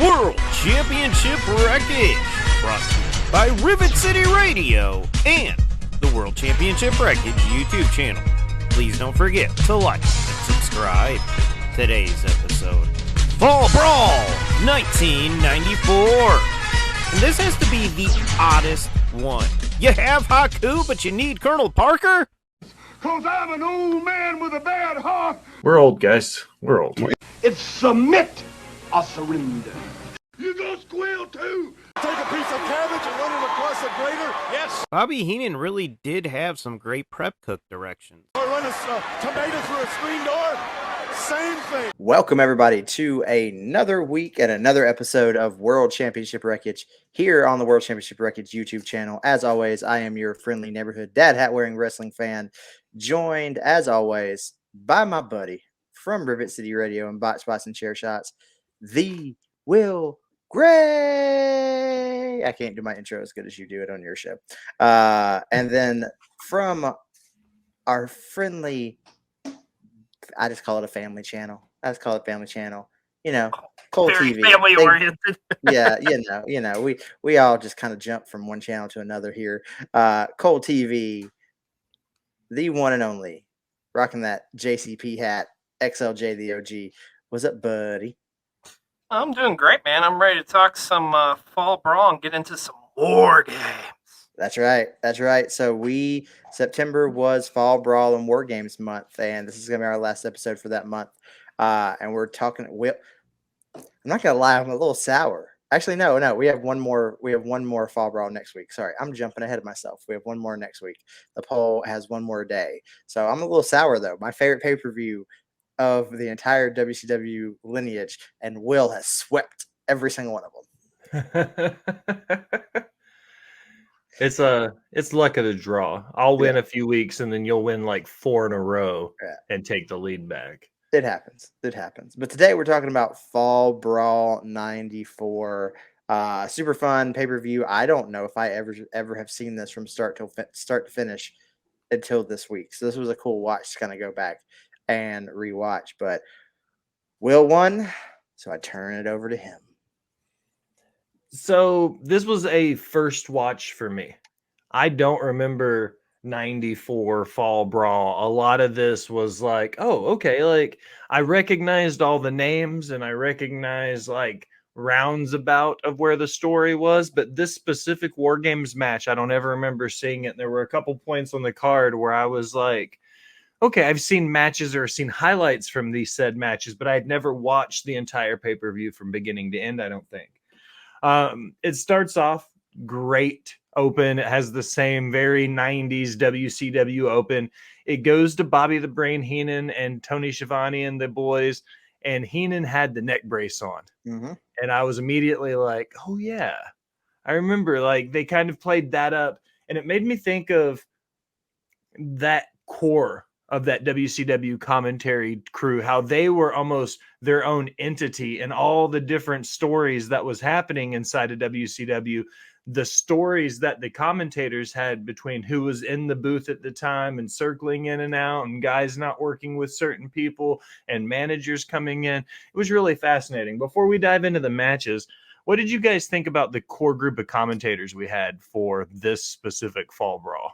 World Championship Wreckage, brought to you by Rivet City Radio and the World Championship Wreckage YouTube channel. Please don't forget to like and subscribe. Today's episode, Fall Brawl 1994. And this has to be the oddest one. You have Haku, but you need Colonel Parker? 'Cause I'm an old man with a bad heart. We're old, guys. We're old. It's submit or surrender. You go squeal too. Take a piece of cabbage and run it across a grater. Yes. Bobby Heenan really did have some great prep cook directions. Or run a tomato through a screen door. Same thing. Welcome, everybody, to another week and another episode of World Championship Wreckage here on the World Championship Wreckage YouTube channel. As always, I am your friendly neighborhood dad hat wearing wrestling fan, joined, as always, by my buddy from Rivet City Radio and Bot Spots and Chair Shots, the Will Gray. I can't do my intro as good as you do it on your show. And then from our friendly, I just call it a family channel. I just call it family channel. You know, Cole Very TV. family oriented. Yeah, you know, we all just kind of jump from one channel to another here. Cole TV, the one and only, rocking that JCP hat, XLJtheOG. What's up, buddy? I'm doing great, man. I'm ready to talk some Fall Brawl and get into some war games. That's right. That's right. So September was Fall Brawl and War Games month, and this is gonna be our last episode for that month. And we're talking. I'm not gonna lie, I'm a little sour. Actually, no. We have one more Fall Brawl next week. Sorry, I'm jumping ahead of myself. We have one more next week. The poll has one more day, so I'm a little sour though. My favorite pay-per-view of the entire WCW lineage, and Will has swept every single one of them. It's luck of the draw. I'll win a few weeks, and then you'll win like 4 in a row and take the lead back. It happens. But today we're talking about Fall Brawl 94. Super fun pay-per-view. I don't know if I ever have seen this from start to finish until this week. So this was a cool watch to kind of go back and rewatch. But Will won, so I turn it over to him. So this was a first watch for me. I don't remember 94 Fall Brawl. A lot of this was like, oh, okay. Like I recognized all the names and I recognized like roundabout of where the story was. But this specific War Games match, I don't ever remember seeing it. And there were a couple points on the card where I was like, okay, I've seen matches or seen highlights from these said matches, but I had never watched the entire pay-per-view from beginning to end, I don't think. It starts off great open. It has the same very 90s WCW open. It goes to Bobby the Brain Heenan and Tony Schiavone and the boys, and Heenan had the neck brace on. Mm-hmm. And I was immediately like, oh yeah. I remember like they kind of played that up, and it made me think of that core of that WCW commentary crew, how they were almost their own entity and all the different stories that was happening inside of WCW, the stories that the commentators had between who was in the booth at the time and circling in and out and guys not working with certain people and managers coming in. It was really fascinating. Before we dive into the matches, what did you guys think about the core group of commentators we had for this specific Fall Brawl?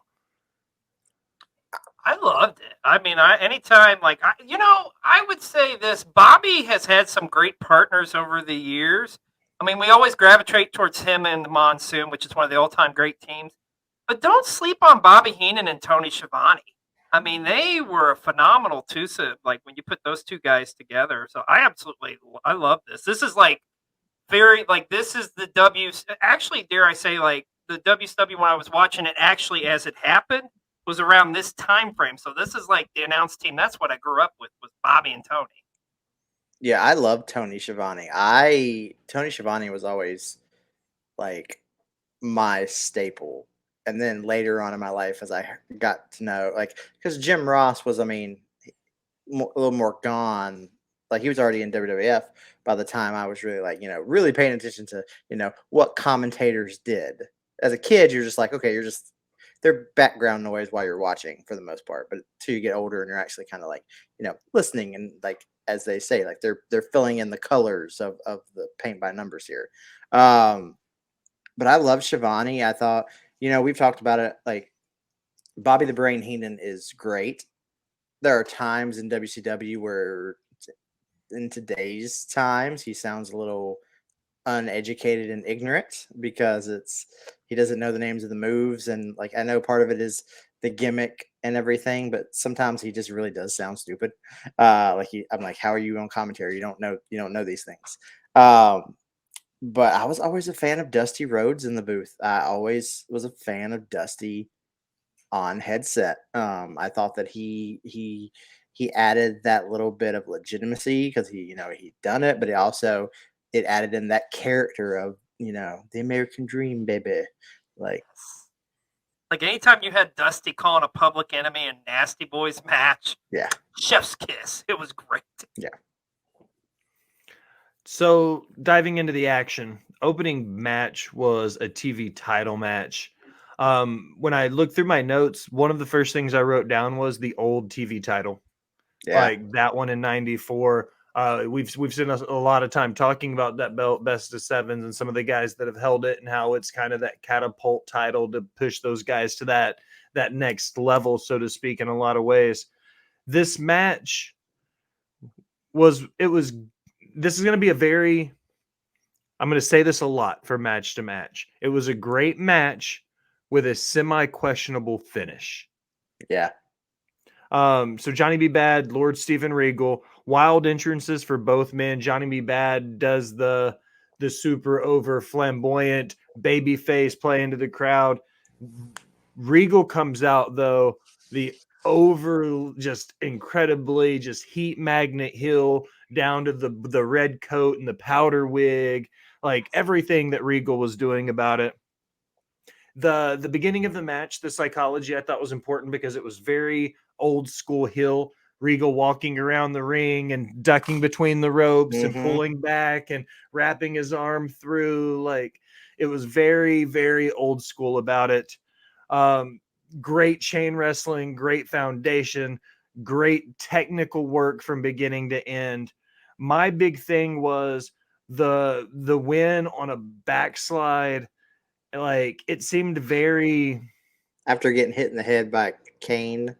I loved it. I mean, anytime, like, I would say this. Bobby has had some great partners over the years. I mean, we always gravitate towards him and the Monsoon, which is one of the all-time great teams. But don't sleep on Bobby Heenan and Tony Schiavone. I mean, they were a phenomenal twosome, like, when you put those two guys together. So I love this. This is, like, this is the actually, dare I say, like, the WCW when I was watching it actually as it happened was around this time frame. So this is like the announced team. That's what I grew up with, was Bobby and Tony. Yeah, I love Tony Schiavone. Tony Schiavone was always like my staple. And then later on in my life, as I got to know, like, because Jim Ross was, I mean, a little more gone. Like he was already in WWF by the time I was really like, really paying attention to, what commentators did. As a kid, you're just like, okay, they're background noise while you're watching for the most part. But till you get older and you're actually kind of like, listening and like, as they say, like they're filling in the colors of the paint by numbers here. But I love Shivani. I thought, we've talked about it. Like Bobby the Brain Heenan is great. There are times in WCW where in today's times he sounds a little uneducated and ignorant because he doesn't know the names of the moves, and like I know part of it is the gimmick and everything, but sometimes he just really does sound stupid. I'm like, how are you on commentary? You don't know these things. But I was always a fan of Dusty Rhodes in the booth. I always was a fan of Dusty on headset. I thought that he added that little bit of legitimacy because he'd done it, but it added in that character of the American Dream, baby. Like anytime you had Dusty calling a Public Enemy and Nasty Boys match, yeah, chef's kiss. It was great. Yeah. So diving into the action, opening match was a TV title match. When I looked through my notes, one of the first things I wrote down was the old TV title. Yeah. Like that one in 94. We've spent a lot of time talking about that belt, best of sevens, and some of the guys that have held it and how it's kind of that catapult title to push those guys to that next level, so to speak, in a lot of ways. This match this is going to be I'm going to say this a lot for match to match. It was a great match with a semi-questionable finish. Yeah. So Johnny B. Bad, Lord Steven Regal, wild entrances for both men. Johnny B. Bad does the super over flamboyant baby face play into the crowd. Regal comes out though, the over just incredibly just heat magnet heel down to the red coat and the powder wig, like everything that Regal was doing about it. The beginning of the match, the psychology I thought was important because it was very old school heel. Regal walking around the ring and ducking between the ropes and pulling back and wrapping his arm through. Like it was very, very old school about it. Great chain wrestling, great foundation, great technical work from beginning to end. My big thing was the win on a backslide. Like it seemed very after getting hit in the head by Kane.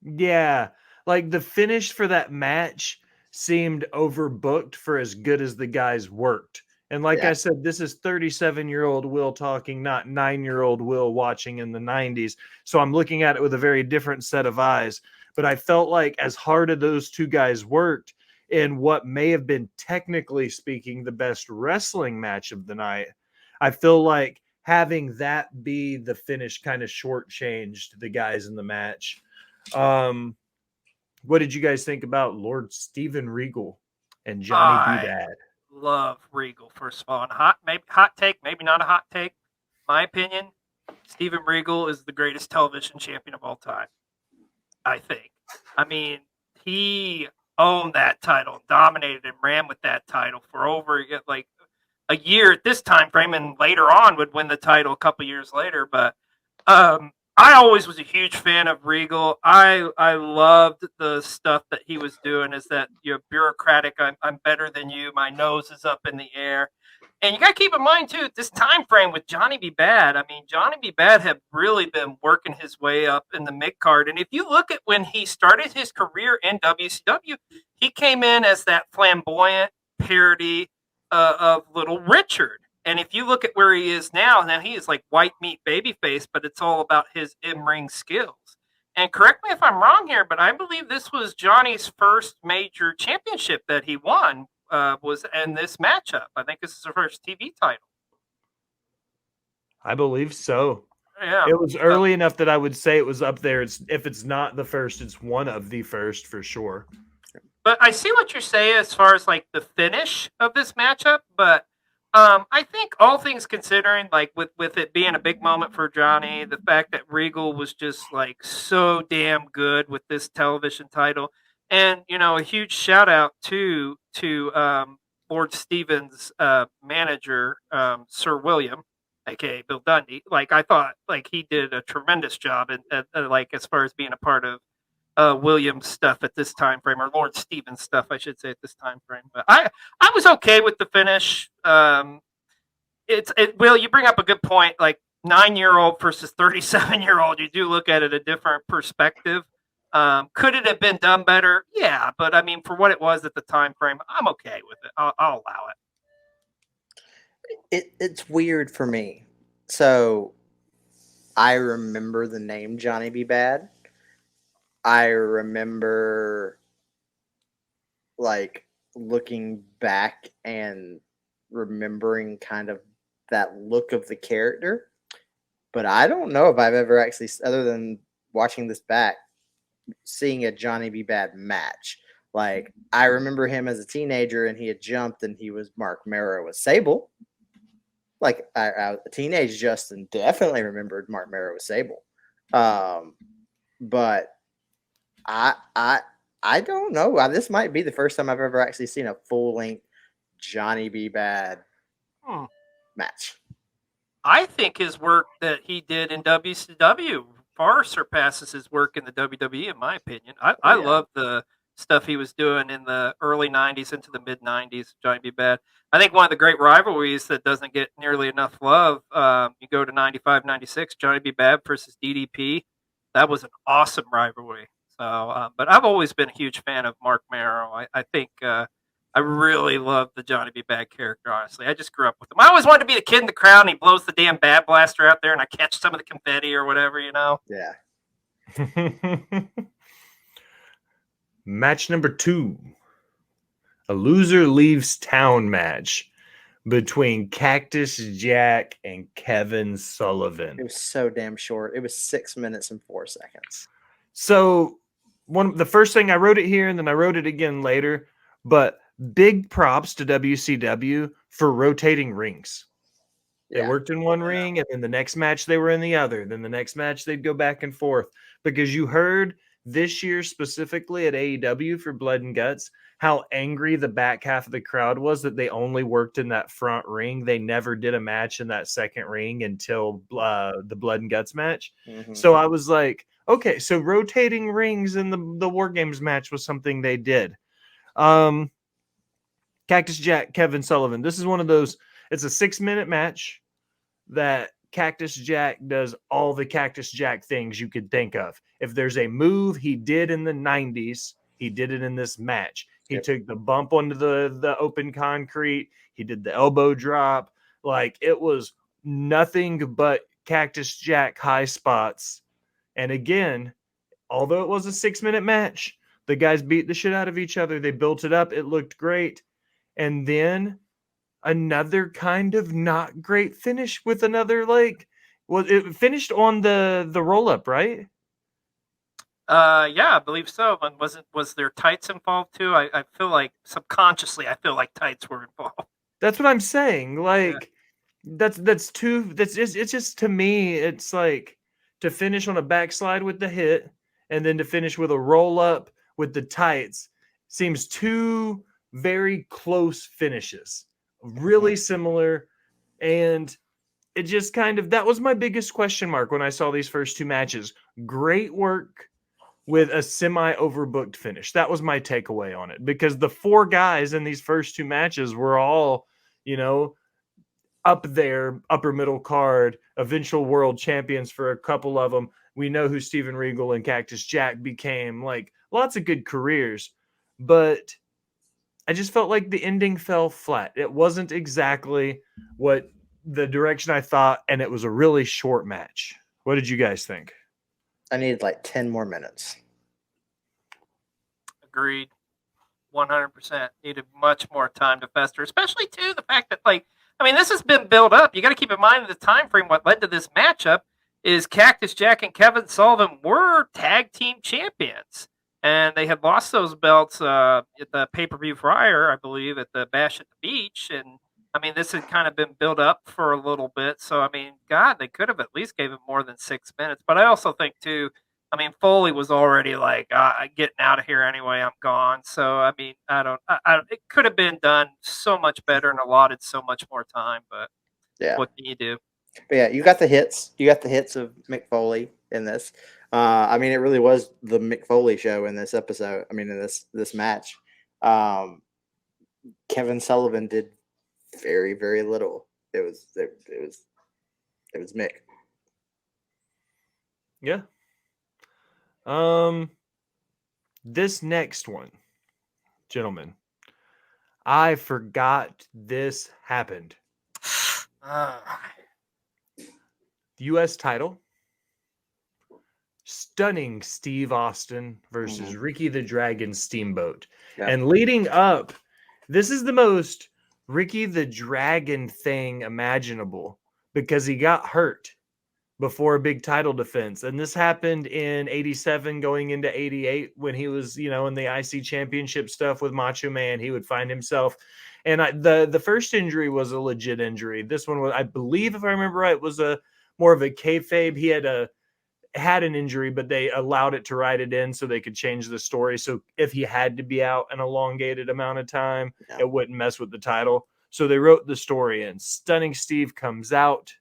Yeah, like the finish for that match seemed overbooked for as good as the guys worked. And like I said, this is 37-year-old Will talking, not 9-year-old Will watching in the 90s. So I'm looking at it with a very different set of eyes. But I felt like as hard as those two guys worked in what may have been, technically speaking, the best wrestling match of the night, I feel like having that be the finish kind of shortchanged the guys in the match. What did you guys think about Lord Steven Regal and Johnny B. Bad? Love Regal, first of all. And hot take, maybe not a hot take. My opinion, Steven Regal is the greatest television champion of all time. I think. I mean, he owned that title, dominated and ran with that title for over like a year at this time frame, and later on would win the title a couple years later. But I always was a huge fan of Regal. I loved the stuff that he was doing. Is that you're bureaucratic? I'm better than you. My nose is up in the air. And you got to keep in mind too, this time frame with Johnny B. Bad. I mean, Johnny B. Bad had really been working his way up in the mid card. And if you look at when he started his career in WCW, he came in as that flamboyant parody of Little Richard. And if you look at where he is now he is like white meat babyface, but it's all about his in-ring skills. And correct me if I'm wrong here, but I believe this was Johnny's first major championship that he won, was in this matchup. I think this is the first TV title. I believe so. Yeah. It was early enough that I would say it was up there. If it's not the first, it's one of the first for sure. But I see what you're saying as far as like the finish of this matchup, but I think all things considering, like with it being a big moment for Johnny, the fact that Regal was just like so damn good with this television title, and a huge shout out to Lord Steven's manager, Sir William, aka Bill Dundee. Like I thought, like he did a tremendous job, like as far as being a part of Williams stuff at this time frame, or Lord Stevens stuff, I should say, at this time frame. But I was okay with the finish. Will, you bring up a good point. Like 9-year-old versus 37-year-old, you do look at it a different perspective. Could it have been done better? Yeah, but I mean, for what it was at the time frame, I'm okay with it. I'll allow it. It's weird for me. So I remember the name Johnny B. Bad. I remember like looking back and remembering kind of that look of the character, but I don't know if I've ever actually, other than watching this back, seeing a Johnny B. Bad match. Like I remember him as a teenager and he had jumped and he was Mark Marrow with Sable. Like a teenage Justin definitely remembered Mark Marrow with Sable. But I don't know. This might be the first time I've ever actually seen a full length Johnny B. Bad match. I think his work that he did in WCW far surpasses his work in the WWE, in my opinion. I love the stuff he was doing in the early 90s into the mid 90s, Johnny B. Bad. I think one of the great rivalries that doesn't get nearly enough love, you go to 95, 96, Johnny B. Bad versus DDP. That was an awesome rivalry. So, but I've always been a huge fan of Mark Marrow. I think I really love the Johnny B. Bad character, honestly. I just grew up with him. I always wanted to be the kid in the crowd, and he blows the damn Bad Blaster out there, and I catch some of the confetti or whatever, you know? Yeah. Match number 2. A loser leaves town match between Cactus Jack and Kevin Sullivan. It was so damn short. It was 6 minutes and 4 seconds. So the first thing I wrote it here, and then I wrote it again later, but big props to WCW for rotating rings. They worked in one ring, and then the next match they were in the other. Then the next match they'd go back and forth. Because you heard this year specifically at AEW for Blood and Guts how angry the back half of the crowd was that they only worked in that front ring. They never did a match in that second ring until the Blood and Guts match. Mm-hmm. So I was like, okay, so rotating rings in the War Games match was something they did. Cactus Jack, Kevin Sullivan. This is one of those, it's a 6-minute match that Cactus Jack does all the Cactus Jack things you could think of. If there's a move he did in the 90s, he did it in this match. He took the bump onto the open concrete. He did the elbow drop. Like, it was nothing but Cactus Jack high spots. And again, although it was a 6-minute match, the guys beat the shit out of each other. They built it up. It looked great. And then another kind of not great finish with another, like, well, it finished on the roll-up, right? Yeah, I believe so. And was there tights involved too? I feel like subconsciously I feel like tights were involved. That's what I'm saying. Like, it's just, to me, it's like to finish on a backslide with the hit and then to finish with a roll-up with the tights seems two very close finishes. Really similar, and it just kind of, that was my biggest question mark when I saw these first two matches. Great work with a semi-overbooked finish. That was my takeaway on it, because the 4 guys in these first 2 matches were all, you know, up there, upper middle card, eventual world champions for a couple of them. We know who Steven Regal and Cactus Jack became, like, lots of good careers, but I just felt like the ending fell flat. It wasn't exactly what the direction I thought, and it was a really short match. What did you guys think? I needed like 10 more minutes. Agreed. 100%. Needed much more time to fester, especially too the fact that, like, I mean, this has been built up. You got to keep in mind the time frame. What led to this matchup is Cactus Jack and Kevin Sullivan were tag team champions, and they had lost those belts at the pay-per-view prior, I believe, at the Bash at the Beach. And I mean, this had kind of been built up for a little bit. So I mean, God, they could have at least gave him more than 6 minutes. But I also think too, I mean, Foley was already like, getting out of here anyway. I'm gone. So I mean, it could have been done so much better and allotted so much more time. But what can you do? But yeah, you got the hits. You got the hits of Mick Foley in this. I mean, it really was the Mick Foley show in this episode. I mean, in this match. Kevin Sullivan did very, very little. It was Mick. Yeah. This next one, gentlemen, I forgot this happened. U.S. title. Stunning Steve Austin versus Ricky the Dragon Steamboat. Yeah. And leading up, this is the most Ricky the Dragon thing imaginable because he got hurt before a big title defense. And this happened in 87 going into 88 when he was, in the IC championship stuff with Macho Man. He would find himself. And the first injury was a legit injury. This one was, I believe, if I remember right, was a more of a kayfabe. He had an injury, but they allowed it to write it in so they could change the story. So if he had to be out an elongated amount of time, it wouldn't mess with the title. So they wrote the story in. Stunning Steve comes out.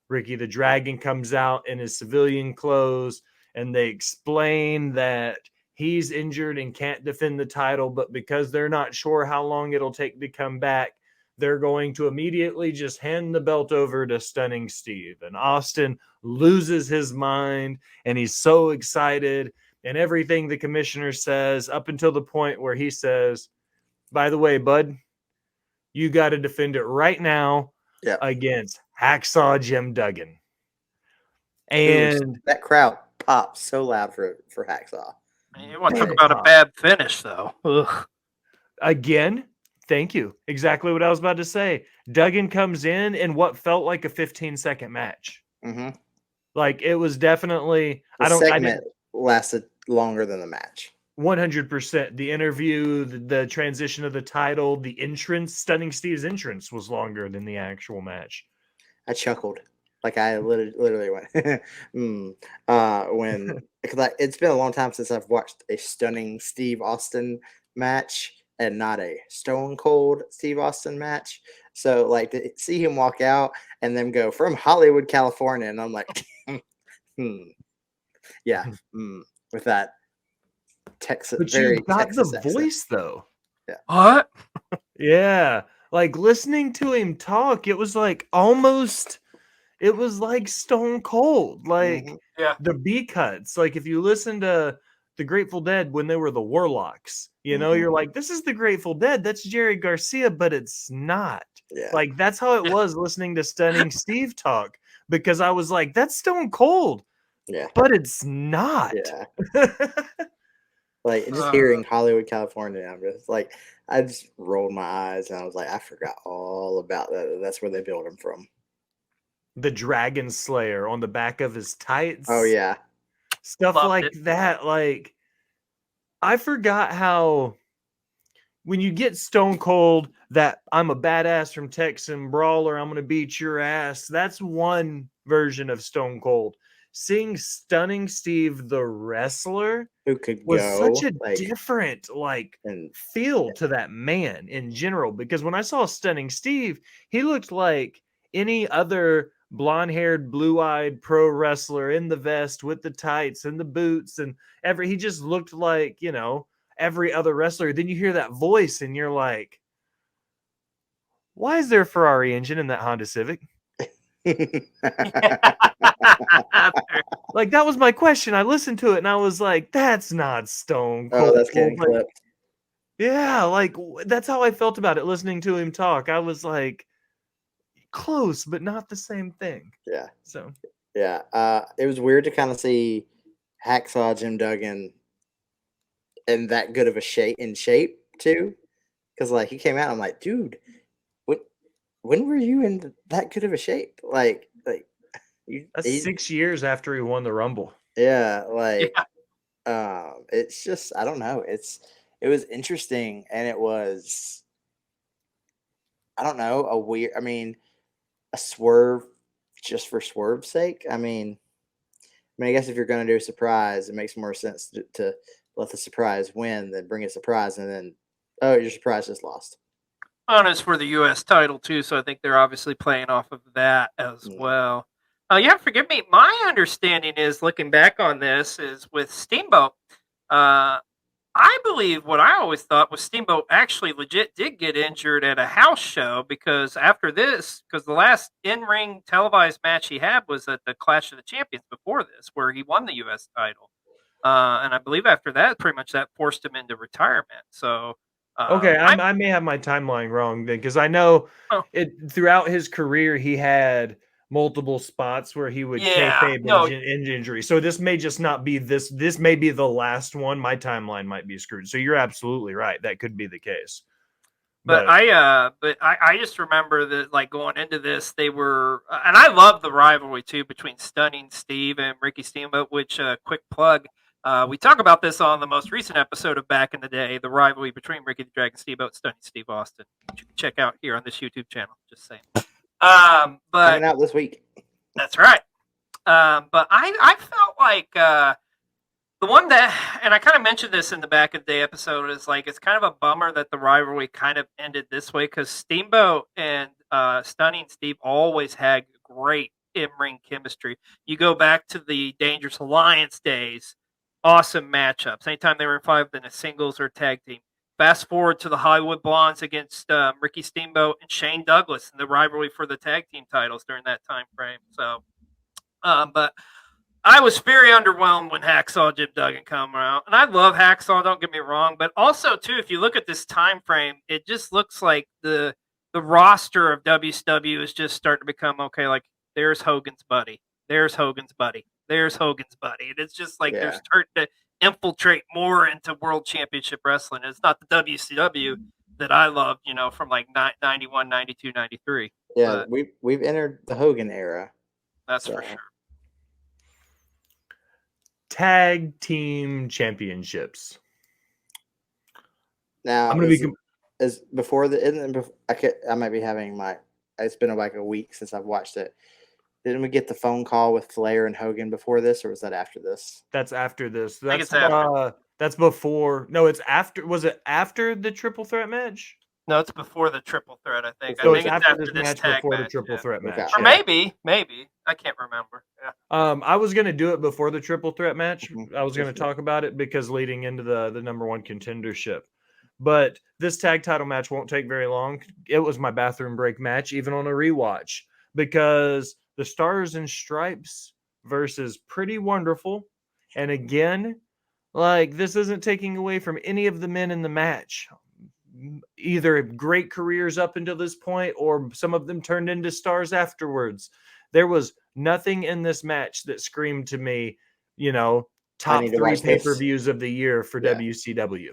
Ricky the Dragon comes out in his civilian clothes, and they explain that he's injured and can't defend the title, but because they're not sure how long it'll take to come back, they're going to immediately just hand the belt over to Stunning Steve. And Austin loses his mind, and he's so excited. And everything the commissioner says, up until the point where he says, by the way, bud, you got to defend it right now against Hacksaw Jim Duggan. And that crowd popped so loud for Hacksaw. You want to talk about a bad finish, though. Ugh. Again, thank you. Exactly what I was about to say. Duggan comes in what felt like a 15-second match. Mm-hmm. Like, it was definitely... The segment lasted longer than the match. 100%. The interview, the transition of the title, the entrance, Stunning Steve's entrance was longer than the actual match. I chuckled. Like, I literally went, because it's been a long time since I've watched a Stunning Steve Austin match and not a Stone Cold Steve Austin match. So, like, to see him walk out and then go from Hollywood, California, and I'm like, with that Texas, but very you got Texas the accent. voice, though. Yeah. What? Yeah. Like, listening to him talk, it was like almost... It was like Stone Cold, like the B cuts. Like, if you listen to the Grateful Dead when they were the Warlocks, you're like, this is the Grateful Dead. That's Jerry Garcia, but it's not. Yeah. Like, that's how it was listening to Stunning Steve talk, because I was like, that's Stone Cold. Yeah. But it's not. Yeah. Like, just hearing Hollywood, California, I'm just like, I just rolled my eyes and I was like, I forgot all about that. That's where they built him from. The Dragon Slayer on the back of his tights. Oh, yeah. Stuff like that. Like, I forgot how when you get Stone Cold, that I'm a badass from Texan Brawler, I'm going to beat your ass. That's one version of Stone Cold. Seeing Stunning Steve, the wrestler, who could was go, such a different feel to that man in general. Because when I saw Stunning Steve, he looked like any other blonde-haired, blue-eyed pro wrestler in the vest with the tights and the boots and he just looked like, every other wrestler. Then you hear that voice and you're like, why is there a Ferrari engine in that Honda Civic? Like, that was my question. I listened to it and I was like, that's not Stone Cold. Oh, that's getting clipped. Yeah, like, that's how I felt about it listening to him talk. I was like, close, but not the same thing. Yeah. So. Yeah. It was weird to kind of see Hacksaw Jim Duggan in that good of a shape too, because like he came out, I'm like, dude, when were you in that good of a shape? Like that's 6 years after he won the Rumble. Yeah, it's just, I don't know. It was interesting, and it was, I don't know, a swerve just for swerve's sake. I guess if you're going to do a surprise, it makes more sense to let the surprise win than bring a surprise and then, oh, your surprise just lost. On is for the U.S. title too, so I think they're obviously playing off of that as well. Yeah, forgive me. My understanding is, looking back on this, is with Steamboat. I believe what I always thought was Steamboat actually legit did get injured at a house show, because after this, because the last in-ring televised match he had was at the Clash of the Champions before this, where he won the U.S. title. And I believe after that, pretty much that forced him into retirement. So, Okay, I may have my timeline wrong then, because I know it throughout his career he had multiple spots where he would kayfabe injury. So this may just not be this. This may be the last one. My timeline might be screwed. So you're absolutely right. That could be the case. But I just remember that, like, going into this, they were, and I love the rivalry too between Stunning Steve and Ricky Steamboat. Which, quick plug, we talk about this on the most recent episode of Back in the Day, the rivalry between Ricky the Dragon Steamboat, Stunning Steve Austin, which you can check out here on this YouTube channel. Just saying. But coming out this week. That's right. But I felt like the one that, and I kind of mentioned this in the Back of the Day episode, is like, it's kind of a bummer that the rivalry kind of ended this way, because Steamboat and Stunning Steve always had great in-ring chemistry. You go back to the Dangerous Alliance days, awesome matchups. Anytime they were involved in a singles or tag team. Fast forward to the Hollywood Blondes against Ricky Steamboat and Shane Douglas, and the rivalry for the tag team titles during that time frame. So, but I was very underwhelmed when Hacksaw Jim Duggan come out, and I love Hacksaw. Don't get me wrong, but also too, if you look at this time frame, it just looks like the roster of WCW is just starting to become okay. Like, there's Hogan's buddy, there's Hogan's buddy, there's Hogan's buddy, and it's just like they're starting to infiltrate more into World Championship Wrestling. It's not the WCW that I loved, from like 91, 92, 93. Yeah, we've entered the Hogan era. That's for sure. Tag team championships. Now, I'm going to be is before the I might be having it's been like a week since I've watched it. Didn't we get the phone call with Flair and Hogan before this, or was that after this? That's after this. I think it's after. That's before. No, it's after. Was it after the triple threat match? No, it's before the triple threat, I think. So I think it's after this match, before the triple threat match. Or maybe. I can't remember. Yeah. I was going to do it before the triple threat match. I was going to talk about it because leading into the number one contendership. But this tag title match won't take very long. It was my bathroom break match, even on a rewatch, because the Stars and Stripes versus Pretty Wonderful. And again, like, this isn't taking away from any of the men in the match. Either great careers up until this point, or some of them turned into stars afterwards. There was nothing in this match that screamed to me, top 3 pay-per-views of the year for WCW.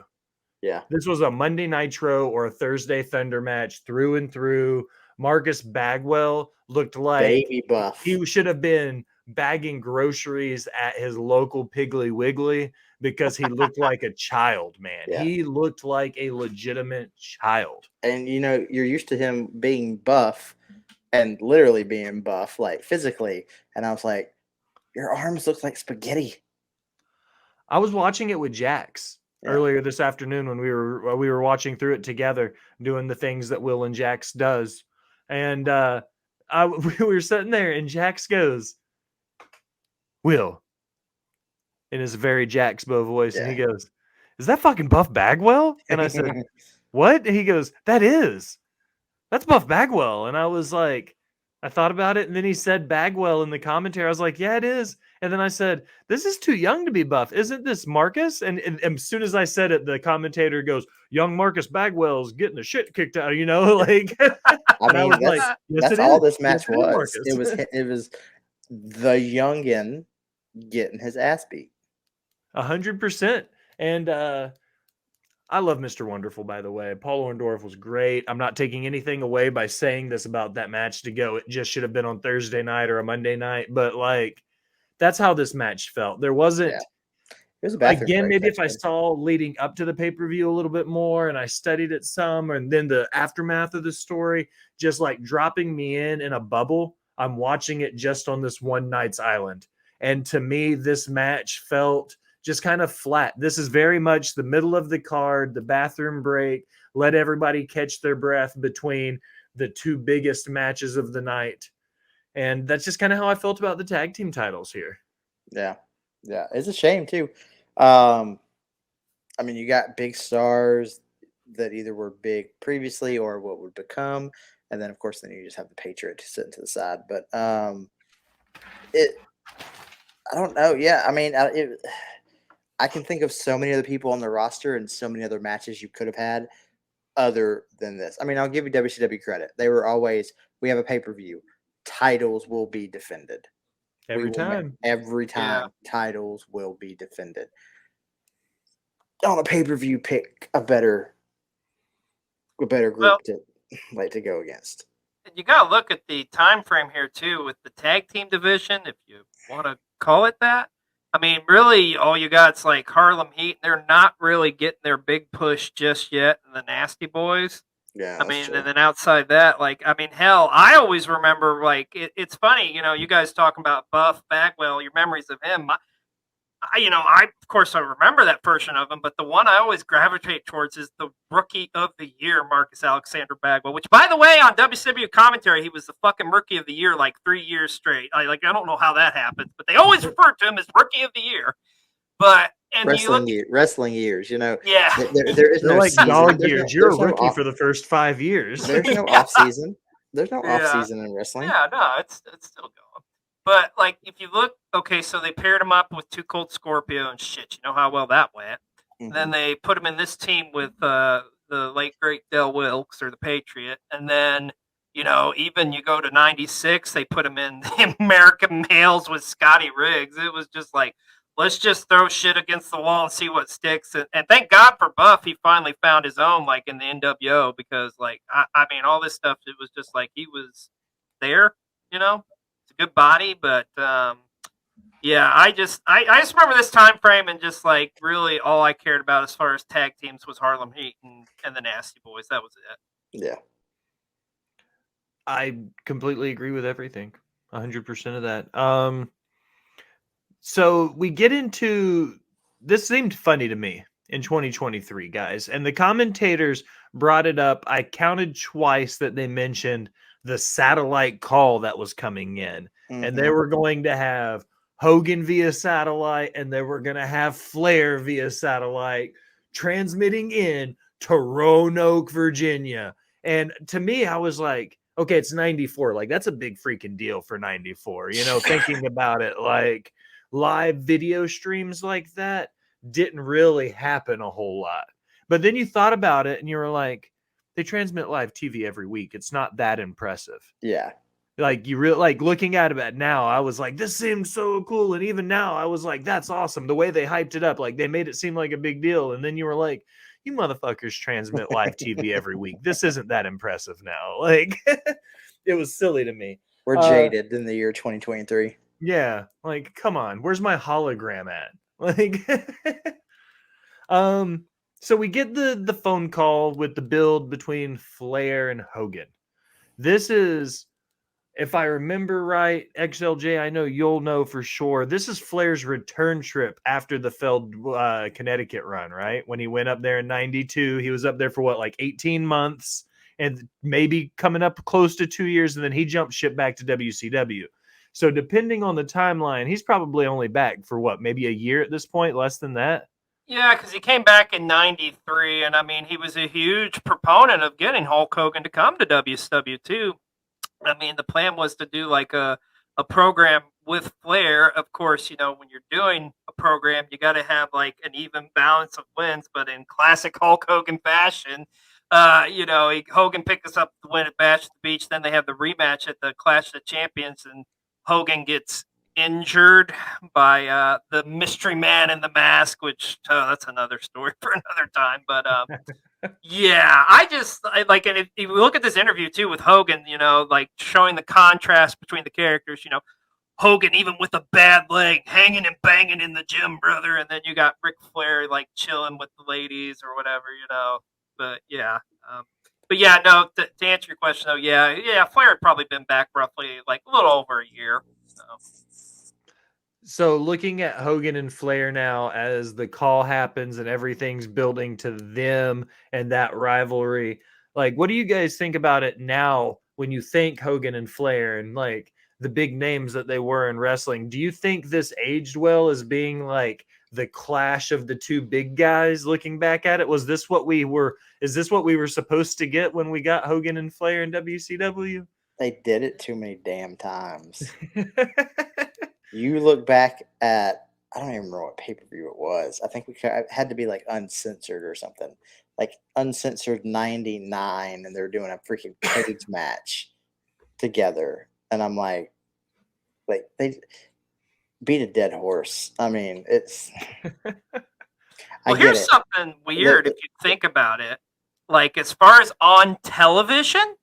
Yeah. This was a Monday Nitro or a Thursday Thunder match through and through. Marcus Bagwell looked like baby buff. He should have been bagging groceries at his local Piggly Wiggly, because he looked like a child, man. Yeah. He looked like a legitimate child. And, you're used to him being buff and literally being buff, like physically. And I was like, your arms look like spaghetti. I was watching it with Jax earlier this afternoon when we were watching through it together, doing the things that Will and Jax does. And we were sitting there, and Jax goes, Will, in his very Jaxbo voice, and he goes, "Is that fucking Buff Bagwell?" And I said, "What?" And he goes, That's Buff Bagwell." And I was like, I thought about it, and then he said Bagwell in the commentary. I was like, yeah, it is. And then I said, this is too young to be Buff. Isn't this Marcus? And as soon as I said it, the commentator goes, young Marcus Bagwell's getting the shit kicked out, like. I mean, that's all this match was. It was the youngin getting his ass beat. 100%. And I love Mr. Wonderful, by the way. Paul Orndorff was great. I'm not taking anything away by saying this about that match to go. It just should have been on Thursday night or a Monday night. But, like, that's how this match felt. There wasn't... Yeah. It was a again, maybe if I saw leading up to the pay-per-view a little bit more and I studied it some, and then the aftermath of the story, just like dropping me in a bubble, I'm watching it just on this one night's island. And to me, this match felt just kind of flat. This is very much the middle of the card, the bathroom break, let everybody catch their breath between the two biggest matches of the night. And that's just kind of how I felt about the tag team titles here. Yeah. Yeah. It's a shame too. I mean, you got big stars that either were big previously or what would become. And then, of course, then you just have the Patriot to sit to the side. But I don't know. Yeah. I mean, I can think of so many other people on the roster and so many other matches you could have had other than this. I mean, I'll give you WCW credit. They were always, we have a pay-per-view. Titles will be defended. Every time. Titles will be defended. On a pay-per-view, pick a better group to go against. You got to look at the time frame here too with the tag team division, if you want to call it that. I mean, really, all you got is like Harlem Heat. They're not really getting their big push just yet. And the Nasty Boys. Yeah, I mean, and then outside that, like, I mean, hell, I always remember, like, it's funny, you know, you guys talking about Buff Bagwell, your memories of him. Of course, I remember that version of him, but the one I always gravitate towards is the Rookie of the Year, Marcus Alexander Bagwell, which, by the way, on WCW commentary, he was the fucking Rookie of the Year like 3 years straight. I don't know how that happened, but they always refer to him as Rookie of the Year. But wrestling years, you know. Yeah, there is no like season. dog years. You're a rookie for the first 5 years. There's no off season. There's no off season in wrestling. Yeah, no, it's still going. But like, if you look, okay, so they paired him up with Too Cold Scorpio and shit. You know how well that went. Mm-hmm. Then they put him in this team with the late great Del Wilkes or the Patriot, and then even you go to '96, they put him in the American Males with Scotty Riggs. It was just like, let's just throw shit against the wall and see what sticks. And thank God for Buff, he finally found his own, like in the NWO, because like I mean, all this stuff, it was just like he was there, It's a good body, but yeah, I just remember this time frame and just like really all I cared about as far as tag teams was Harlem Heat and the Nasty Boys. That was it. Yeah. I completely agree with everything. 100% of that. So we get into this. Seemed funny to me in 2023, guys, and the commentators brought it up. I counted twice that they mentioned the satellite call that was coming in, and they were going to have Hogan via satellite, and they were going to have Flair via satellite transmitting in to Roanoke, Virginia. And to me, I was like, okay, it's 94. Like, that's a big freaking deal for 94. Thinking about it, like, live video streams like that didn't really happen a whole lot. But then you thought about it and you were like, they transmit live TV every week. It's not that impressive. Yeah. Like, you really, like, looking at it now, I was like, this seems so cool. And even now I was like, that's awesome. The way they hyped it up, like they made it seem like a big deal. And then you were like, you motherfuckers transmit live TV every week. This isn't that impressive now. Like, it was silly to me. We're jaded in the year 2023. Yeah, like, come on, where's my hologram at? Like, so we get the phone call with the build between Flair and Hogan. This is, if I remember right, XLJ, I know you'll know for sure, this is Flair's return trip after the failed Connecticut run, right? When he went up there in 92, he was up there for what, like 18 months, and maybe coming up close to 2 years, and then he jumped ship back to WCW. So depending on the timeline, he's probably only back for what, maybe a year at this point, less than that? Yeah, because he came back in 93, and I mean, he was a huge proponent of getting Hulk Hogan to come to WCW too. I mean, the plan was to do like a program with Flair. Of course, when you're doing a program, you got to have like an even balance of wins, but in classic Hulk Hogan fashion, Hogan picked us up to win at Bash at the Beach. Then they have the rematch at the Clash of the Champions, and Hogan gets injured by the mystery man in the mask, which that's another story for another time. But yeah, I like, and if you look at this interview too with Hogan, like showing the contrast between the characters, Hogan, even with a bad leg, hanging and banging in the gym, brother. And then you got Ric Flair, like chilling with the ladies or whatever, but yeah. But yeah, no, to answer your question, though, yeah, Flair had probably been back roughly like a little over a year. So looking at Hogan and Flair now as the call happens and everything's building to them and that rivalry, like what do you guys think about it now when you think Hogan and Flair and like the big names that they were in wrestling? Do you think this aged well as being like the clash of the two big guys looking back at it? Is this what we were supposed to get when we got Hogan and Flair in WCW? They did it too many damn times. You look back at, I don't even remember what pay-per-view it was. I think it had to be like uncensored or something. Like uncensored 99, and they're doing a freaking cage match together. And I'm like they beat a dead horse. I mean, it's Well, here's something weird if you think about it. Like, as far as on television,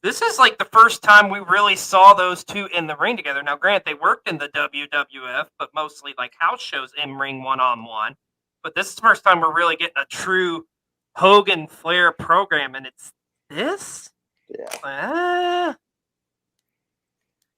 this is like the first time we really saw those two in the ring together. Now, granted, they worked in the WWF, but mostly like house shows in ring one-on-one. But this is the first time we're really getting a true Hogan Flair program, and it's this? Yeah.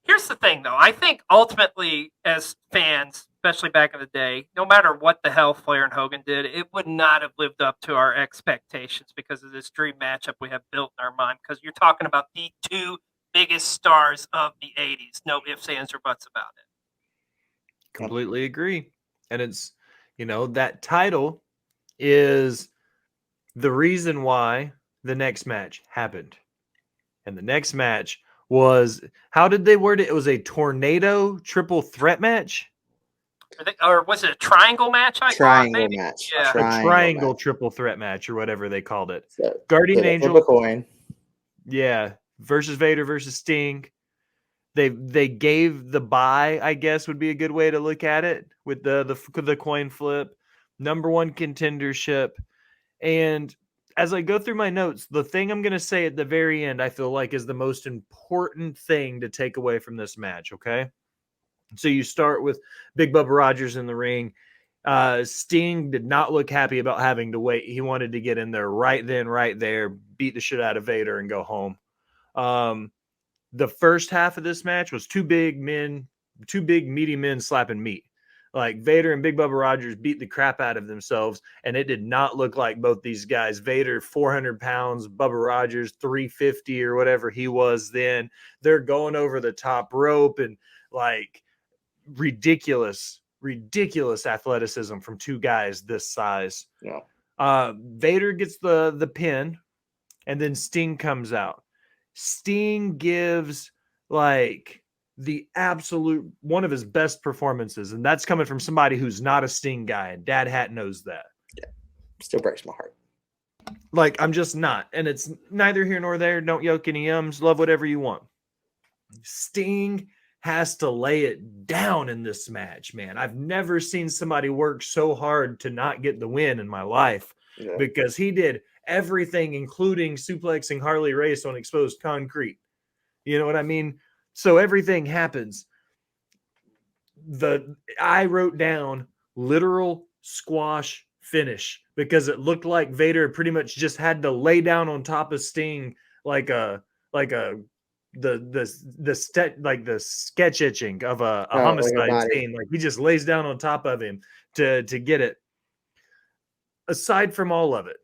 Here's the thing, though. I think ultimately, as fans, especially back in the day, no matter what the hell Flair and Hogan did, it would not have lived up to our expectations because of this dream matchup we have built in our mind. Because you're talking about the two biggest stars of the 80s. No ifs, ands, or buts about it. Completely agree. And it's, that title is the reason why the next match happened. And the next match was, how did they word it? It was a tornado triple threat match? Or was it a triangle match? Triangle match. Yeah. A triangle triple threat match or whatever they called it. So, Guardian Angel. Coin. Yeah. Versus Vader versus Sting. They gave the bye, I guess would be a good way to look at it, with the coin flip. Number one contendership. And as I go through my notes, the thing I'm going to say at the very end, I feel like is the most important thing to take away from this match, okay? So you start with Big Bubba Rogers in the ring. Sting did not look happy about having to wait. He wanted to get in there right then, right there, beat the shit out of Vader and go home. The first half of this match was two big meaty men slapping meat. Like Vader and Big Bubba Rogers beat the crap out of themselves, and it did not look like both these guys. Vader, 400 pounds, Bubba Rogers, 350 or whatever he was then. They're going over the top rope and like ridiculous athleticism from two guys this size. Yeah. Vader gets the pin, and then Sting comes out. Sting gives like the absolute one of his best performances, and that's coming from somebody who's not a Sting guy, and DadHat knows that. Yeah, still breaks my heart. Like, I'm just not, and it's neither here nor there. Don't yoke any yums. Love whatever you want. Sting has to lay it down in this match, man. I've never seen somebody work so hard to not get the win in my life, because he did everything, including suplexing Harley Race on exposed concrete. You know what I mean? So everything happens. I wrote down literal squash finish because it looked like Vader pretty much just had to lay down on top of Sting like the sketch etching of a homicide scene. Like he just lays down on top of him to get it. Aside from all of it,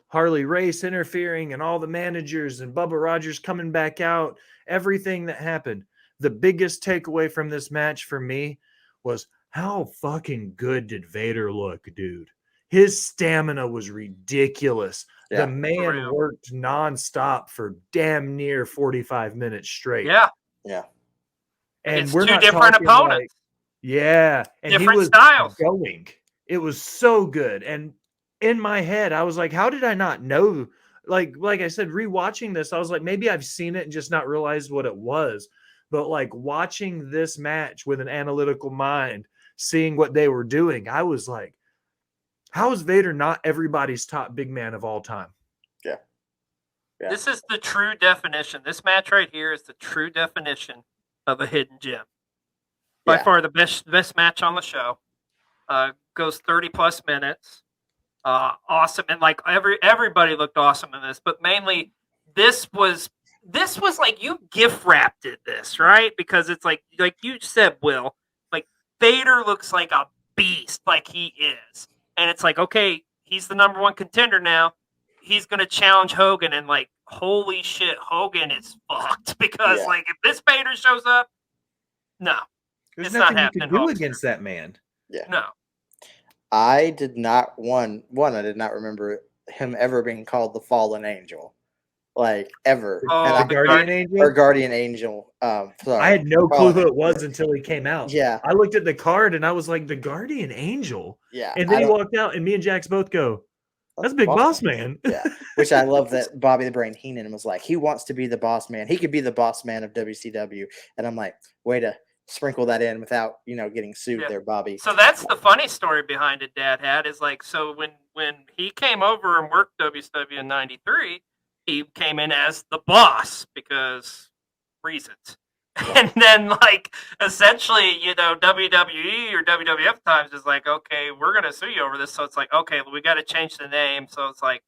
Harley Race interfering and all the managers and Bubba Rogers coming back out, everything that happened. The biggest takeaway from this match for me was how fucking good did Vader look, dude. His stamina was ridiculous. Yeah. The man worked nonstop for damn near 45 minutes straight. Yeah. Yeah. And it's we're two not different talking opponents. And different he was styles. Going. It was so good. And in my head, I was like, how did I not know? Like I said, rewatching this, I was like, maybe I've seen it and just not realized what it was. But like watching this match with an analytical mind, seeing what they were doing, I was like, how is Vader not everybody's top big man of all time? Yeah. This is the true definition. This match right here is the true definition of a hidden gem. By far the best match on the show. Goes 30 plus minutes. Awesome, and like everybody looked awesome in this, but mainly this was like you gift wrapped this, right? Because it's like you said, Will, like Vader looks like a beast, like he is. And it's like, okay, he's the number one contender now. He's going to challenge Hogan, and like, holy shit, Hogan is fucked because like if this Vader shows up, no, There's it's not nothing you happening. can do Hulkster. against that man. Yeah. No. I did not one. I did not remember him ever being called the Fallen Angel, like ever. Oh, And The the Guardian Angel? or Guardian Angel. Sorry. I had no clue Fallen who it Angel. was until he came out. Yeah. I looked at the card and I was like, the Guardian Angel. Yeah. And then he walked out, and me and Jax both go, that's Big Boss Man. Yeah. Which I love that Bobby the Brain Heenan was like, he wants to be the boss man. He could be the boss man of WCW. And I'm like, way to sprinkle that in without, getting sued there, Bobby. So that's the funny story behind it, DadHat, is like, so when he came over and worked WCW in '93, he came in as the boss because reasons. And then, like, essentially, WWE or WWF times is like, okay, we're going to sue you over this. So it's like, okay, we got to change the name. So it's like,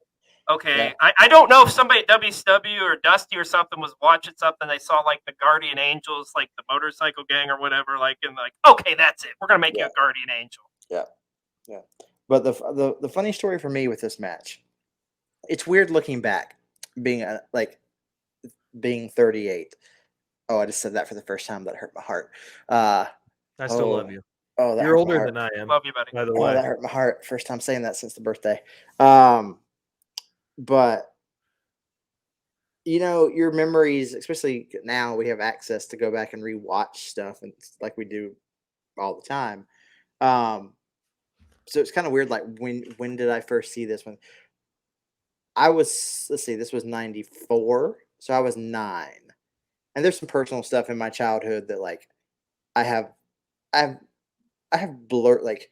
okay, yeah. I don't know if somebody at WCW or Dusty or something was watching something. They saw, like, the Guardian Angels, like the motorcycle gang or whatever, like, and like, okay, that's it. We're going to make you a Guardian Angel. Yeah. Yeah. But the funny story for me with this match, it's weird looking back, being 38. Oh, I just said that for the first time. That hurt my heart. I still love you. Oh, you're older than I am. Love you, buddy. By the way, that hurt my heart. First time saying that since the birthday. But your memories, especially now, we have access to go back and rewatch stuff, and like we do all the time. So it's kind of weird. Like when did I first see this one? This was 94, so I was 9. And there's some personal stuff in my childhood that, like, I have blurred, like,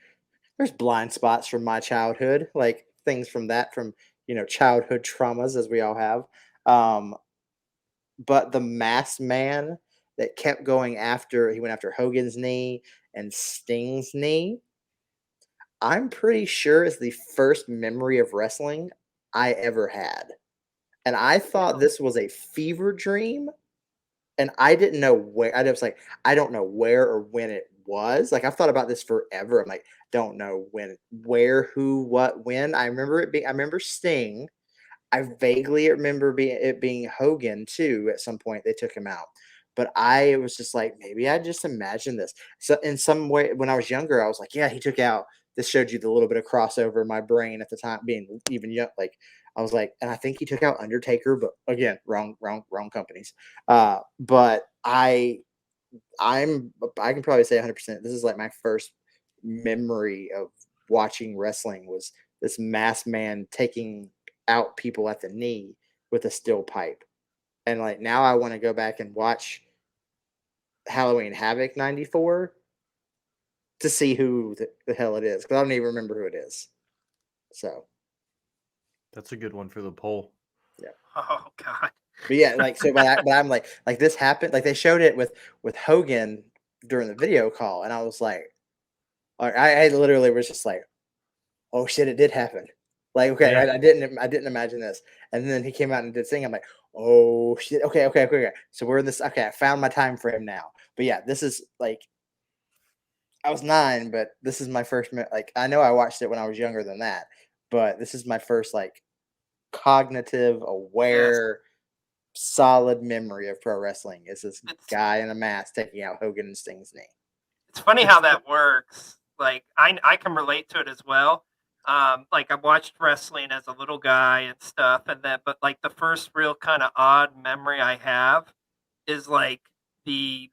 there's blind spots from my childhood, like things from childhood traumas, as we all have. But the masked man that kept going he went after Hogan's knee and Sting's knee, I'm pretty sure is the first memory of wrestling I ever had. And I thought this was a fever dream. And I didn't know where. I was like, I don't know where or when it was. Like, I've thought about this forever. I'm like, don't know when, where, who, what, when. I remember Sting. I vaguely remember it being Hogan too. At some point, they took him out. But I was just like, maybe I just imagined this. So in some way, when I was younger, I was like, yeah, he took out. This showed you the little bit of crossover in my brain at the time, being even young. Like, I was like, and I think he took out Undertaker, but again, wrong companies. But I can probably say 100%. This is like my first memory of watching wrestling was this masked man taking out people at the knee with a steel pipe. And like now I want to go back and watch Halloween Havoc 94 to see who the hell it is, because I don't even remember who it is. So that's a good one for the poll. Yeah. Oh God. But yeah, like so. But I'm like this happened. Like they showed it with Hogan during the video call, and I was like, I literally was just like, oh shit, it did happen. Like okay, Yeah. I didn't imagine this, and then he came out and did sing. I'm like, oh shit, okay. So we're in this. Okay, I found my time frame now. But yeah, this is like, I was 9, but this is my first. Like I know I watched it when I was younger than that, but this is my first like cognitive, aware, solid memory of pro wrestling. Is this guy in a mask taking out Hogan and Sting's knee? It's funny how that works. Like I can relate to it as well. Like I watched wrestling as a little guy and stuff, but like the first real kind of odd memory I have is like the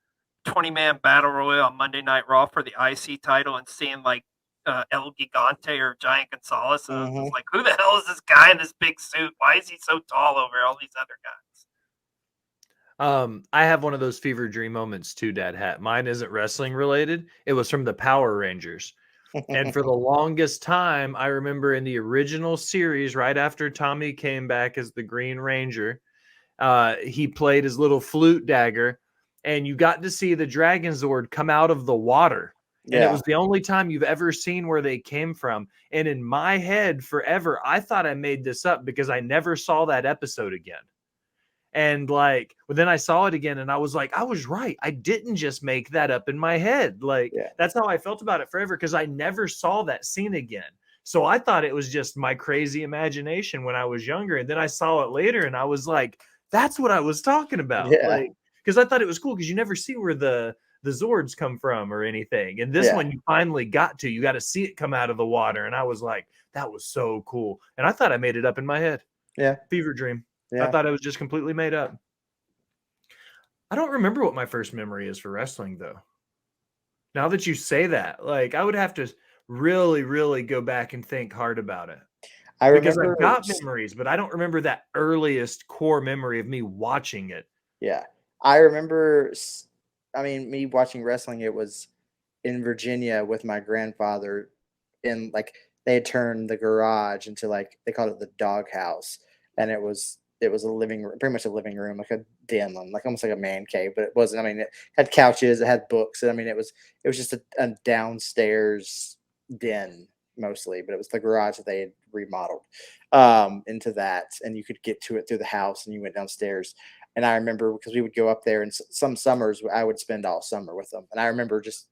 20-man battle royal on Monday Night Raw for the IC title and seeing like El Gigante or Giant Gonzalez. And I was like, who the hell is this guy in this big suit? Why is he so tall over all these other guys? I have one of those fever dream moments too, DadHat. Mine isn't wrestling related. It was from the Power Rangers. And for the longest time, I remember in the original series, right after Tommy came back as the Green Ranger, he played his little flute dagger, and you got to see the Dragon Zord come out of the water. And it was the only time you've ever seen where they came from. And in my head, forever, I thought I made this up because I never saw that episode again. And like, but then I saw it again and I was like, I was right. I didn't just make that up in my head. Like, that's how I felt about it forever, because I never saw that scene again. So I thought it was just my crazy imagination when I was younger. And then I saw it later and I was like, that's what I was talking about. Yeah. Like, because I thought it was cool, because you never see where the Zords come from or anything. And this one you finally got to see it come out of the water. And I was like, that was so cool. And I thought I made it up in my head. Yeah. Fever dream. Yeah. I thought it was just completely made up. I don't remember what my first memory is for wrestling, though. Now that you say that, like, I would have to really, really go back and think hard about it. Because I've got memories, but I don't remember that earliest core memory of me watching it. Yeah. I remember, I mean, me watching wrestling, it was in Virginia with my grandfather, in like, they had turned the garage into, like, they called it the doghouse. And it was a living room, pretty much a living room, like a den, like almost like a man cave, but it wasn't. I mean, it had couches, it had books. And I mean, it was just a downstairs den mostly, but it was the garage that they had remodeled into that. And you could get to it through the house, and you went downstairs. And I remember, because we would go up there, and some summers I would spend all summer with them. And I remember just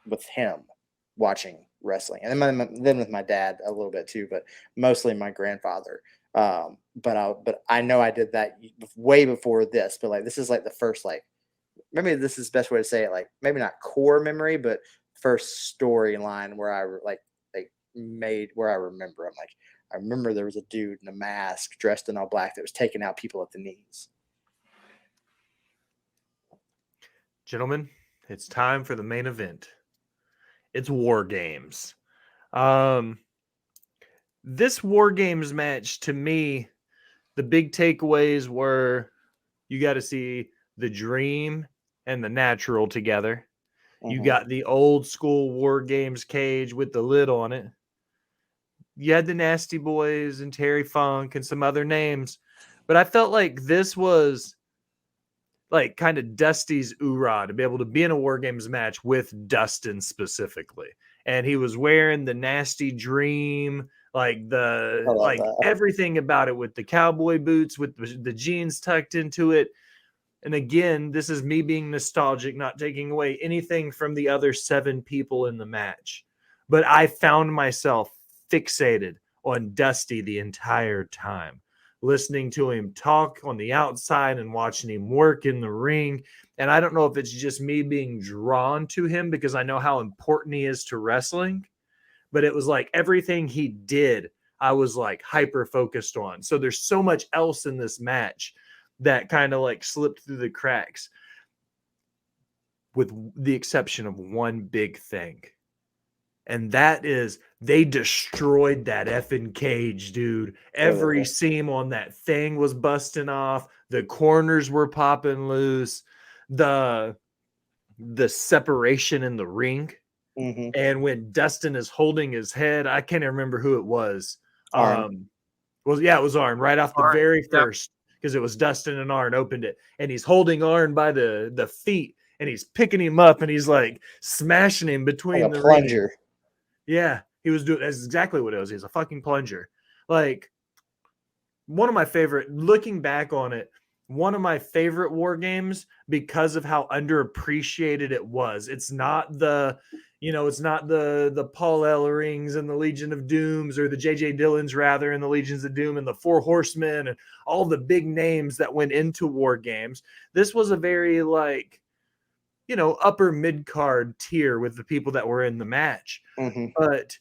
with him watching wrestling, and then with my dad a little bit too, but mostly my grandfather. But I know I did that way before this, but like, this is like the first, like, maybe this is the best way to say it, like, maybe not core memory, but first storyline where I made, where I remember. I'm like, I remember there was a dude in a mask dressed in all black that was taking out people at the knees. Gentlemen, it's time for the main event. It's War Games. This War Games match, to me, the big takeaways were, you got to see the Dream and the Natural together. You got the old school War Games cage with the lid on it. You had the Nasty Boys and Terry Funk and some other names. But I felt like this was like kind of Dusty's oorah, to be able to be in a War Games match with Dustin specifically. And he was wearing the Nasty Dream, like everything about it, with the cowboy boots, with the jeans tucked into it. And again, this is me being nostalgic, not taking away anything from the other 7 people in the match. But I found myself fixated on Dusty the entire time, listening to him talk on the outside and watching him work in the ring. And I don't know if it's just me being drawn to him because I know how important he is to wrestling, but it was like everything he did, I was like hyper focused on. So there's so much else in this match that kind of like slipped through the cracks, with the exception of one big thing. And that is, they destroyed that effing cage, dude. Every seam on that thing was busting off. The corners were popping loose. The separation in the ring. And when Dustin is holding his head, I can't remember who it was. It was Arn right off the very first, because it was Dustin and Arn opened it. And he's holding Arn by the feet, and he's picking him up, and he's like smashing him between like the plunger. Ring. Yeah, he was doing, that's exactly what it was. He's a fucking plunger. Like, one of my favorite, looking back on it, one of my favorite War Games because of how underappreciated it was. It's not the Paul Ellerings and the Legion of Dooms, or the J.J. Dillons rather, and the Legions of Doom and the Four Horsemen and all the big names that went into War Games. This was a very upper mid-card tier with the people that were in the match. But,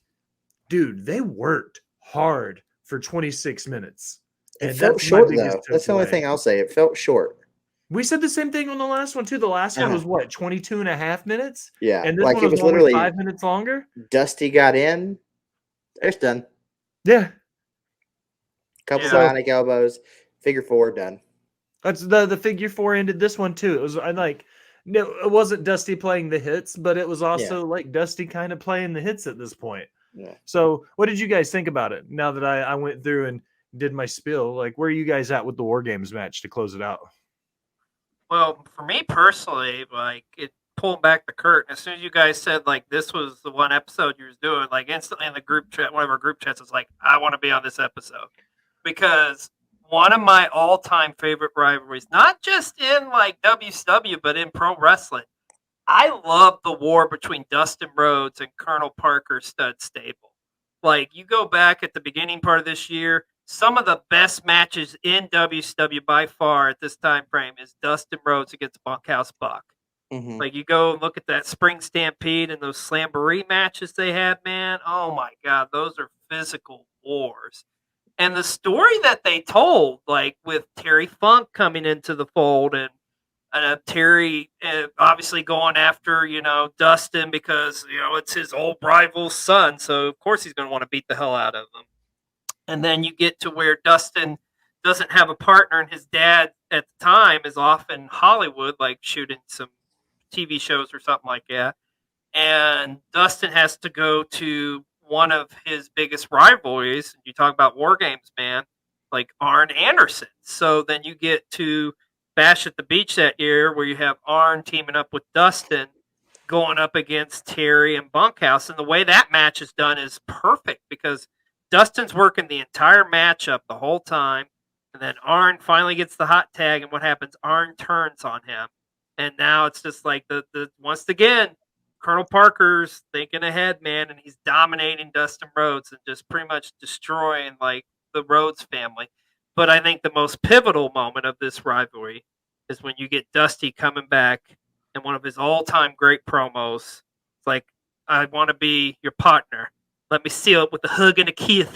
dude, they worked hard for 26 minutes. It felt short, though. That's the only thing I'll say. It felt short. We said the same thing on the last one, too. The last one was, 22 and a half minutes? Yeah. And this one was literally 5 minutes longer? Dusty got in. It's done. Yeah. Couple bionic elbows. Figure 4, done. That's the figure 4 ended this one, too. It was no, it wasn't Dusty playing the hits, but it was also like Dusty kind of playing the hits at this point. Yeah. So what did you guys think about it now that I went through and did my spiel? Like, where are you guys at with the War Games match to close it out? Well, for me personally, like, it pulled back the curtain. As soon as you guys said, like, this was the one episode you was doing, like, instantly in the group chat, one of our group chats was like, I want to be on this episode. Because one of my all-time favorite rivalries, not just in like WCW, but in pro wrestling. I love the war between Dustin Rhodes and Colonel Parker Stud Stable. Like, you go back at the beginning part of this year, some of the best matches in WCW by far at this time frame is Dustin Rhodes against Bunkhouse Buck. Mhm. Like, you go and look at that Spring Stampede and those Slamboree matches they had, man. Oh my God, those are physical wars. And the story that they told, like with Terry Funk coming into the fold and Terry obviously going after, Dustin because, it's his old rival's son. So, of course, he's going to want to beat the hell out of him. And then you get to where Dustin doesn't have a partner, and his dad at the time is off in Hollywood, like shooting some TV shows or something like that. And Dustin has to go to one of his biggest rivalries. You talk about War Games, man, like Arn Anderson. So then you get to Bash at the Beach that year where you have Arn teaming up with Dustin going up against Terry and Bunkhouse. And the way that match is done is perfect because Dustin's working the entire matchup the whole time. And then Arn finally gets the hot tag. And what happens? Arn turns on him. And now it's just like the once again, Colonel Parker's thinking ahead, man, and he's dominating Dustin Rhodes and just pretty much destroying like the Rhodes family. But I think the most pivotal moment of this rivalry is when you get Dusty coming back in one of his all-time great promos. It's like, I want to be your partner. Let me seal it with a hug and a kiss.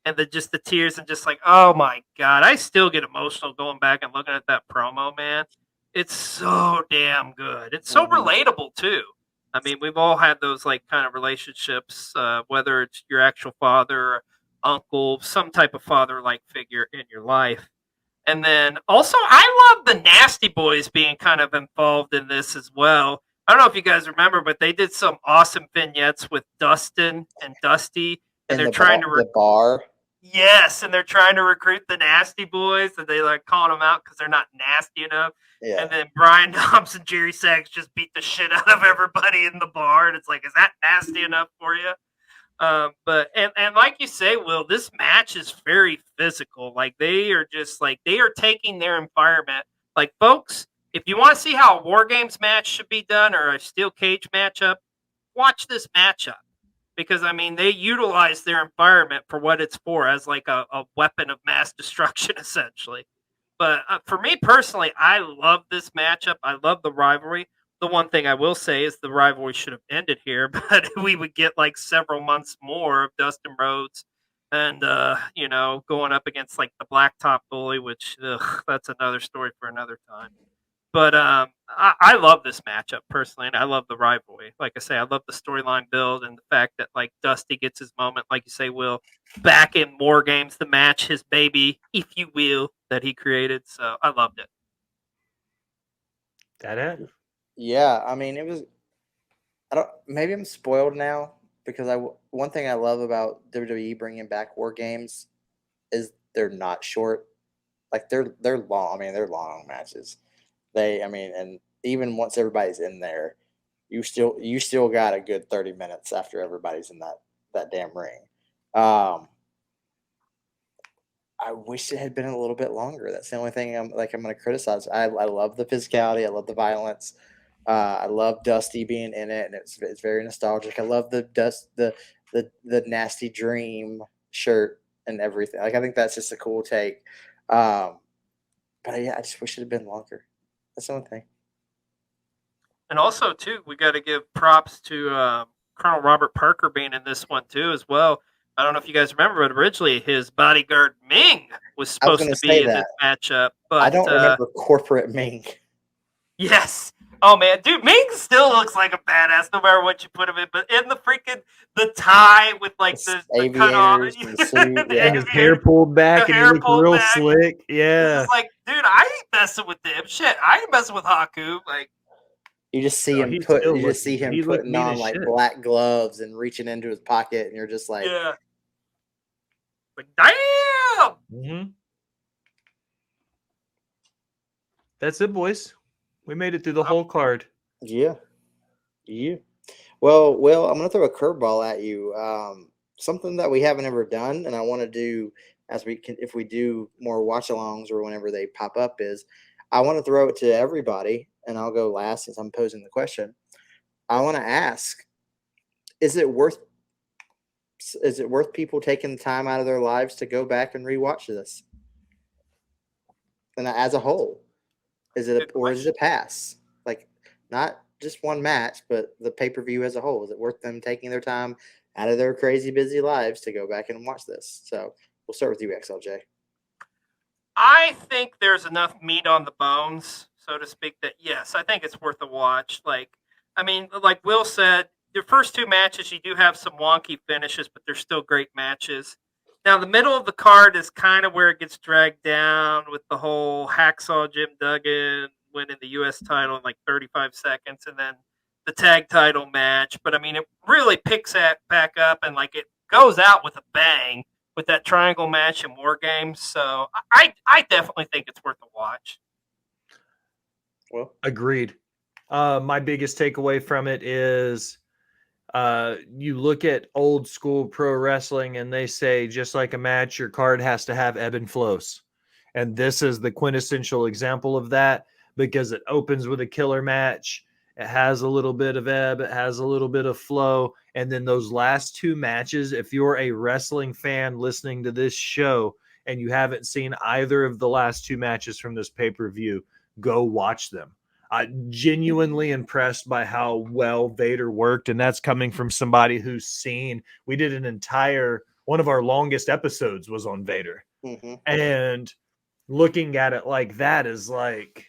And just the tears and just like, oh my God. I still get emotional going back and looking at that promo, man. It's so damn good. It's so relatable, too. I mean, we've all had those like kind of relationships, whether it's your actual father, or uncle, some type of father-like figure in your life. And then also, I love the Nasty Boys being kind of involved in this as well. I don't know if you guys remember, but they did some awesome vignettes with Dustin and Dusty, and they're trying to the bar. Yes, and they're trying to recruit the Nasty Boys, and they like calling them out because they're not nasty enough. Yeah. And then Brian Knobbs and Jerry Sachs just beat the shit out of everybody in the bar, and it's like, is that nasty enough for you? But like you say, Will, this match is very physical. Like they are taking their environment. Like, folks, if you want to see how a War Games match should be done or a steel cage matchup, watch this matchup. Because, I mean, they utilize their environment for what it's for as like a weapon of mass destruction, essentially. But for me personally, I love this matchup. I love the rivalry. The one thing I will say is the rivalry should have ended here, but we would get like several months more of Dustin Rhodes and, going up against like the Blacktop Bully, which that's another story for another time. But I love this matchup personally, and I love the rivalry. Like I say, I love the storyline build and the fact that like Dusty gets his moment, like you say, Will, back in War Games, the match, his baby, if you will, that he created. So I loved it. DadHat? Yeah, I mean, it was. Maybe I'm spoiled now because one thing I love about WWE bringing back War Games is they're not short. Like they're long. I mean, they're long matches. And even once everybody's in there, you still got a good 30 minutes after everybody's in that damn ring. I wish it had been a little bit longer. That's the only thing I'm going to criticize. I love the physicality. I love the violence. I love Dusty being in it, and it's very nostalgic. I love the Nasty Dream shirt and everything. Like I think that's just a cool take. But yeah, I just wish it had been longer. That's the only thing. And also, too, we got to give props to Colonel Robert Parker being in this one, too, as well. I don't know if you guys remember, but originally his bodyguard Ming was supposed to be in this matchup. But I don't remember Corporate Ming. Yes. Oh, man. Dude, Ming still looks like a badass no matter what you put him in. But in the tie with like the cut off. And his hair pulled back and he looked real slick. Yeah. It's like, dude, I ain't messing with them. Shit, I ain't messing with Haku. Like, you just see him putting on like black gloves and reaching into his pocket, and you're just like, yeah. Like, damn. Mm-hmm. That's it, boys. We made it through the whole card. Yeah. Well, I'm going to throw a curveball at you. Something that we haven't ever done, and I want to do if we do more watch-alongs or whenever they pop up, is I want to throw it to everybody, and I'll go last since I'm posing the question. I want to ask, is it worth people taking the time out of their lives to go back and rewatch this? And as a whole, is it a pass? Like, not just one match, but the pay-per-view as a whole. Is it worth them taking their time out of their crazy busy lives to go back and watch this? So we'll start with you, XLJ. I think there's enough meat on the bones, so to speak, that yes, I think it's worth a watch. Like Will said, the first two matches, you do have some wonky finishes, but they're still great matches. Now, the middle of the card is kind of where it gets dragged down with the whole Hacksaw Jim Duggan winning the U.S. title in like 35 seconds, and then the tag title match. But, I mean, it really picks that back up, and, like, it goes out with a bang with that triangle match in War Games. So I definitely think it's worth a watch. Well, agreed. My biggest takeaway from it is you look at old school pro wrestling and they say, just like a match, your card has to have ebb and flows. And this is the quintessential example of that, because it opens with a killer match. It has a little bit of ebb. It has a little bit of flow. And then those last two matches, if you're a wrestling fan listening to this show and you haven't seen either of the last two matches from this pay-per-view, go watch them. I'm genuinely impressed by how well Vader worked. And that's coming from somebody who's seen, we did one of our longest episodes was on Vader. Mm-hmm. And looking at it like that is like,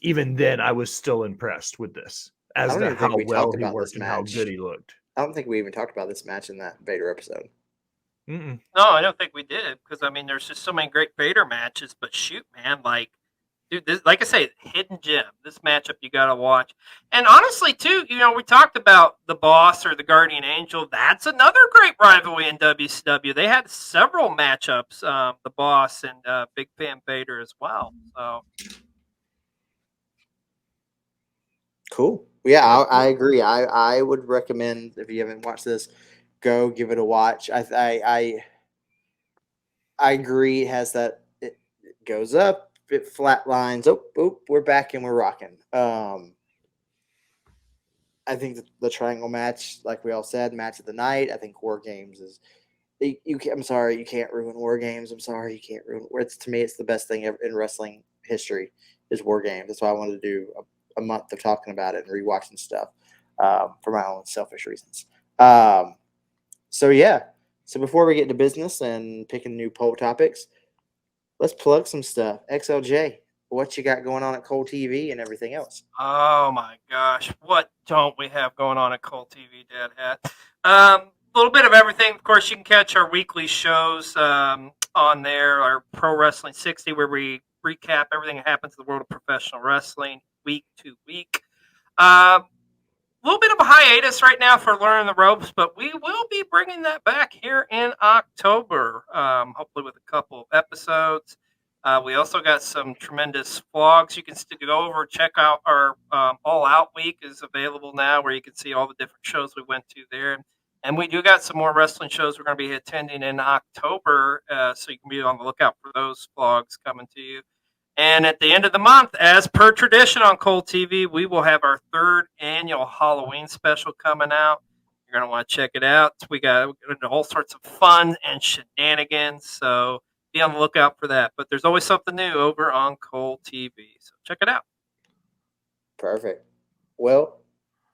even then I was still impressed with this as to how well he worked and how good he looked. I don't think we even talked about this match in that Vader episode. Mm-mm. No, I don't think we did, because, I mean, there's just so many great Vader matches, but shoot, man, like, dude, this, like I say, hidden gem. This matchup you got to watch. And honestly, too, we talked about the Boss or the Guardian Angel. That's another great rivalry in WCW. They had several matchups, the Boss and Big Fan Vader as well. So cool. Yeah, I agree. I would recommend, if you haven't watched this, go give it a watch. I agree. It has that, it goes up, it flatlines. Oh, we're back and we're rocking. I think the triangle match, like we all said, match of the night. I think War Games is. I'm sorry, you can't ruin War Games. I'm sorry, you can't ruin. To me, it's the best thing ever in wrestling history is War Games. That's why I wanted to do a month of talking about it and rewatching stuff for my own selfish reasons. So yeah. So before we get to business and picking new poll topics, let's plug some stuff. XLJ, what you got going on at Cole TV and everything else? Oh my gosh, what don't we have going on at Cole TV, DadHat? A little bit of everything. Of course, you can catch our weekly shows on there, our Pro Wrestling 60, where we recap everything that happens in the world of professional wrestling week to week. A little bit of a hiatus right now for learning the ropes, but we will be bringing that back here in October, hopefully with a couple of episodes. We also got some tremendous vlogs. You can still go over, check out our All Out Week is available now, where you can see all the different shows we went to there. And we do got some more wrestling shows we're going to be attending in October, so you can be on the lookout for those vlogs coming to you. And at the end of the month, as per tradition on Cole TV, we will have our third annual Halloween special coming out. You're going to want to check it out. We got all sorts of fun and shenanigans, so be on the lookout for that. But there's always something new over on Cole TV, so check it out. Perfect. Well,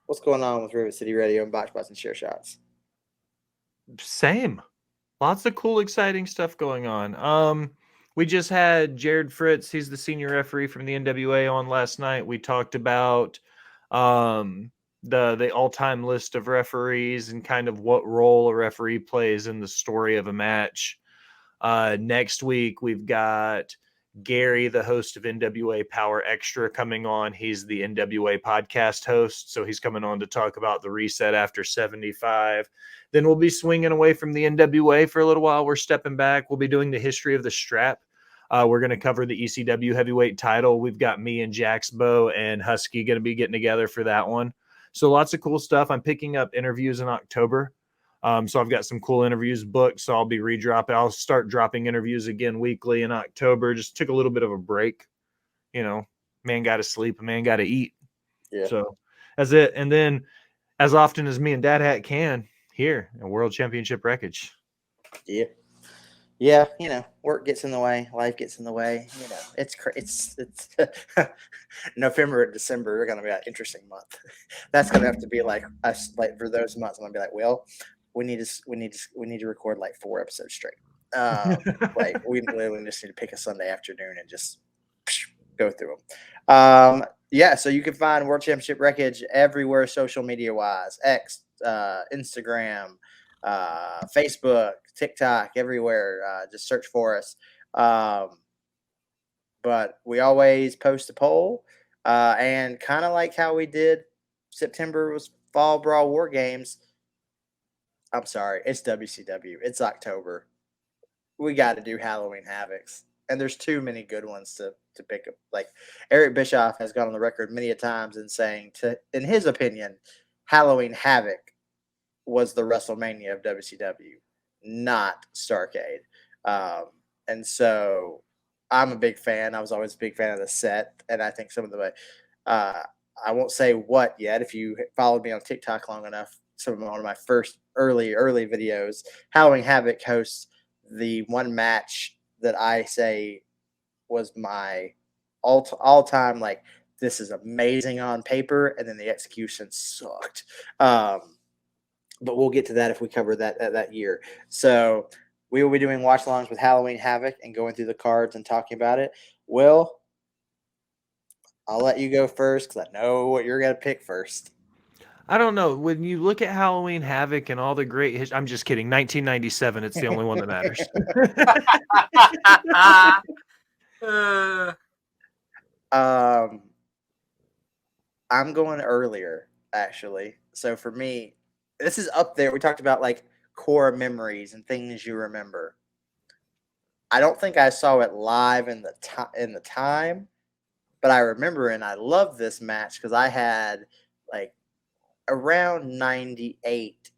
what's going on with Rivet City Radio and Botch Bots and Share Shots? Same. Lots of cool, exciting stuff going on. We just had Jared Fritz. He's the senior referee from the NWA on last night. We talked about the all-time list of referees and kind of what role a referee plays in the story of a match. Next week, we've got Gary, the host of NWA Power Extra, coming on. He's the NWA podcast host, so he's coming on to talk about the reset after 75. Then we'll be swinging away from the NWA for a little while. We're stepping back. We'll be doing the history of the strap. We're going to cover the ECW heavyweight title. We've got me and Jaxbo and Husky going to be getting together for that one. So lots of cool stuff. I'm picking up interviews in October. So I've got some cool interviews booked. So I'll be redropping. I'll start dropping interviews again weekly in October. Just took a little bit of a break. You know, man got to sleep, a man got to eat. Yeah. So that's it. And then as often as me and DadHat can here at World Championship Wreckage. Yeah. Yeah, you know, work gets in the way, life gets in the way. You know, it's November and December are going to be an interesting month. That's going to have to be like us, like for those months. I'm going to be like, well, we need to record like 4 episodes straight. Like we literally just need to pick a Sunday afternoon and just go through them. Yeah, so you can find World Championship Wreckage everywhere, social media wise, X, Instagram, Facebook, TikTok, everywhere. Just search for us. But we always post a poll, and kind of like how we did September was Fall Brawl War Games. I'm sorry, it's WCW. It's October. We got to do Halloween Havocs, and there's too many good ones to pick up. Like Eric Bischoff has gone on the record many a times in saying, in his opinion, Halloween Havoc was the WrestleMania of WCW, not Starrcade. And so I'm a big fan. I was always a big fan of the set. And I think some of the, I won't say what yet. If you followed me on TikTok long enough, one of my first early videos, Halloween Havoc hosts the one match that I say was my all-time, like, this is amazing on paper. And then the execution sucked. But we'll get to that if we cover that year. So we will be doing watch-alongs with Halloween Havoc and going through the cards and talking about it. Will, I'll let you go first because I know what you're going to pick first. I don't know. When you look at Halloween Havoc and all the great I'm just kidding. 1997, it's the only one that matters. I'm going earlier, actually. So for me, this is up there. We talked about like core memories and things you remember. I don't think I saw it live in the time, but I remember and I love this match because I had like around 98.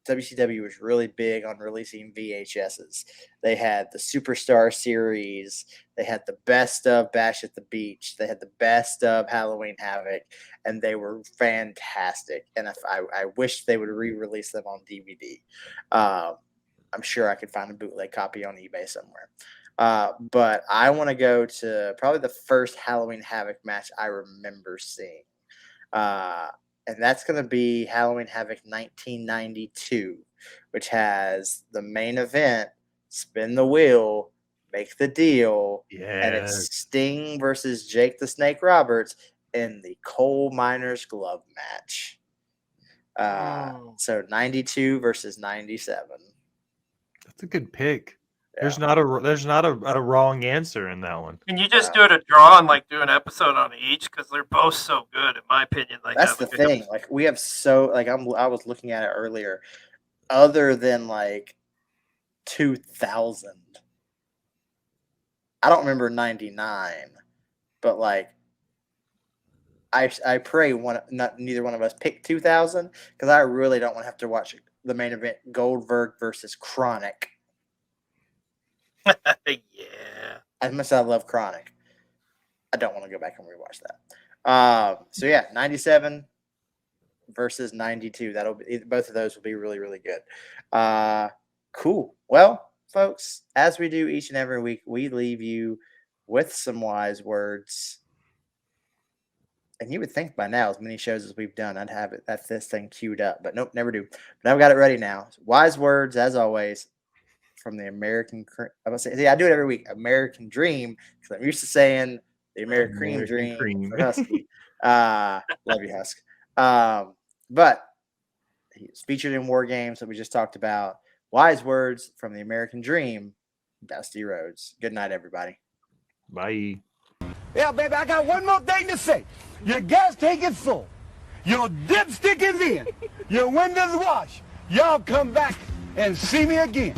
WCW was really big on releasing VHSs. They had the Superstar series. They had the best of Bash at the Beach. They had the best of Halloween Havoc, and they were fantastic. And if I wish they would re-release them on DVD. I'm sure I could find a bootleg copy on eBay somewhere. But I want to go to probably the first Halloween Havoc match I remember seeing. And that's going to be Halloween Havoc 1992, which has the main event, spin the wheel, make the deal, and it's Sting versus Jake the Snake Roberts in the coal miner's glove match. So 92 versus 97. That's a good pick. Yeah. There's not a wrong answer in that one. Can you just do it a draw and like do an episode on each because they're both so good in my opinion. Like that's the thing. Like we have I was looking at it earlier. Other than like 2000, I don't remember 99, but like I pray neither one of us picked 2000 because I really don't want to have to watch the main event Goldberg versus Chronic. Yeah. As much as I love Chronic, I don't want to go back and rewatch that. So yeah, 97 versus 92. Both of those will be really, really good. Cool. Well, folks, as we do each and every week, we leave you with some wise words. And you would think by now, as many shows as we've done, I'd have this thing queued up. But nope, never do. But I've got it ready now. Wise words, as always, from the American Cream. I'm gonna say, I do it every week. American Dream, because I'm used to saying the American Dream for Husky. Love you, Husk. But he's featured in War Games that we just talked about. Wise words from the American Dream, Dusty Rhodes. Good night, everybody. Bye. Yeah, baby, I got one more thing to say. Your gas tank is full. Your dipstick is in. Your windows washed. Y'all come back and see me again.